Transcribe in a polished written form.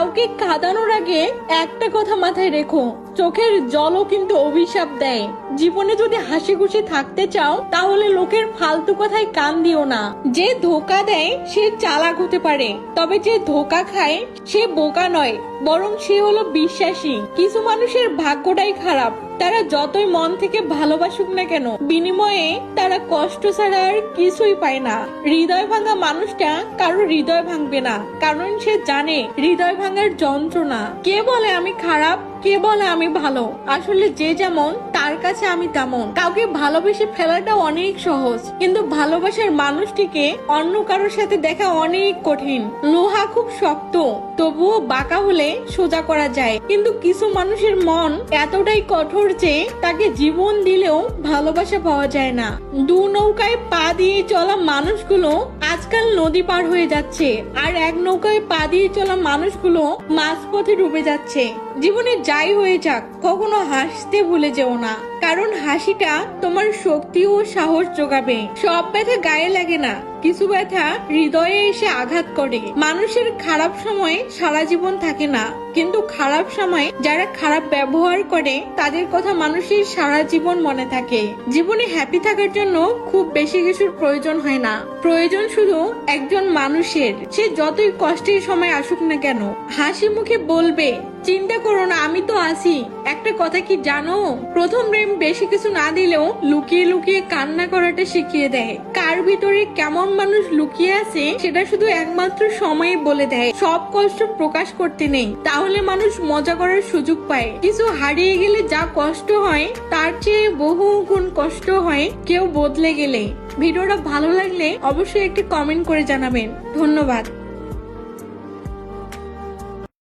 কাউকে কাঁদানোর আগে একটা কথা মাথায় রেখো, চোখের জলও কিন্তু অভিশাপ দেয়। জীবনে যদি হাসি খুশি থাকতে চাও তাহলে লোকের ফালতু কথায় কান দিও না। যে ধোকা দেয় সে চালাক হতে পারে, তবে যে ধোকা খায় সে বোকা নয়, বরং সে হলো বিশ্বাসী। কিছু মানুষের ভাগ্যটাই খারাপ, তারা যতই মন থেকে ভালোবাসুক না কেন বিনিময়ে তারা কষ্ট ছাড়া আর কিছুই পায় না। হৃদয় ভাঙা মানুষটা কারো হৃদয় ভাঙবে না, কারণ সে জানে হৃদয় ভাঙার যন্ত্রণা। কে বলে আমি খারাপ, কে বলে আমি ভালো, আসলে যে যেমন তার কাছে আমি তেমন। কাউকে ভালোবেসে ফেলাটা অনেক সহজ, কিন্তু ভালোবাসার মানুষটিকে অন্য কারোর সাথে দেখা অনেক কঠিন। লোহা খুব শক্ত, তবুও বাঁকা হলে সোজা করা যায়, কিন্তু কিছু মানুষের মন এতটাই কঠোর যে তাকে জীবন দিলেও ভালোবাসা পাওয়া যায় না। দু নৌকায় পা দিয়ে চলা মানুষগুলো আজকাল নদী পার হয়ে যাচ্ছে, আর এক নৌকায় পা দিয়ে চলা মানুষগুলো মাঝপথে ডুবে যাচ্ছে। জীবনে যাই হয়ে যাক, কখনো হাসতে ভুলে যেও না, কারণ হাসিটা তোমার শক্তি ও সাহস যোগাবে। সব ব্যথা গায়ে লাগে না, কিছু ব্যথা হৃদয়ে এসে আঘাত করে। মানুষের খারাপ সময় সারা জীবন থাকে না, কিন্তু খারাপ সময় যারা খারাপ ব্যবহার করে তাদের কথা মানুষের সারা জীবন মনে থাকে। জীবনে হ্যাপি থাকার জন্য খুব বেশি কিছুর প্রয়োজন হয় না, প্রয়োজন শুধু একজন মানুষের। সে যতই কষ্টের সময় আসুক না কেন হাসি মুখে বলবে, চিন্তা করো না, আমি তো আছি। একটা কথা কি জানো, প্রথম প্রেম বেশি কিছু না দিলেও লুকিয়ে লুকিয়ে কান্না করাটা শিখিয়ে দেয়। কার ভিতরে কেমন মানুষ লুকিয়ে আছে সেটা শুধু একমাত্র সময়ই বলে দেয়। সব কষ্ট প্রকাশ করতে নেই, তাহলে মানুষ মজা করার সুযোগ পায়। কিছু হারিয়ে গেলে যা কষ্ট হয় তার চেয়ে বহু গুণ কষ্ট হয় কেউ বদলে গেলে। ভিডিওটা ভালো লাগলে অবশ্যই একটি কমেন্ট করে জানাবেন। ধন্যবাদ।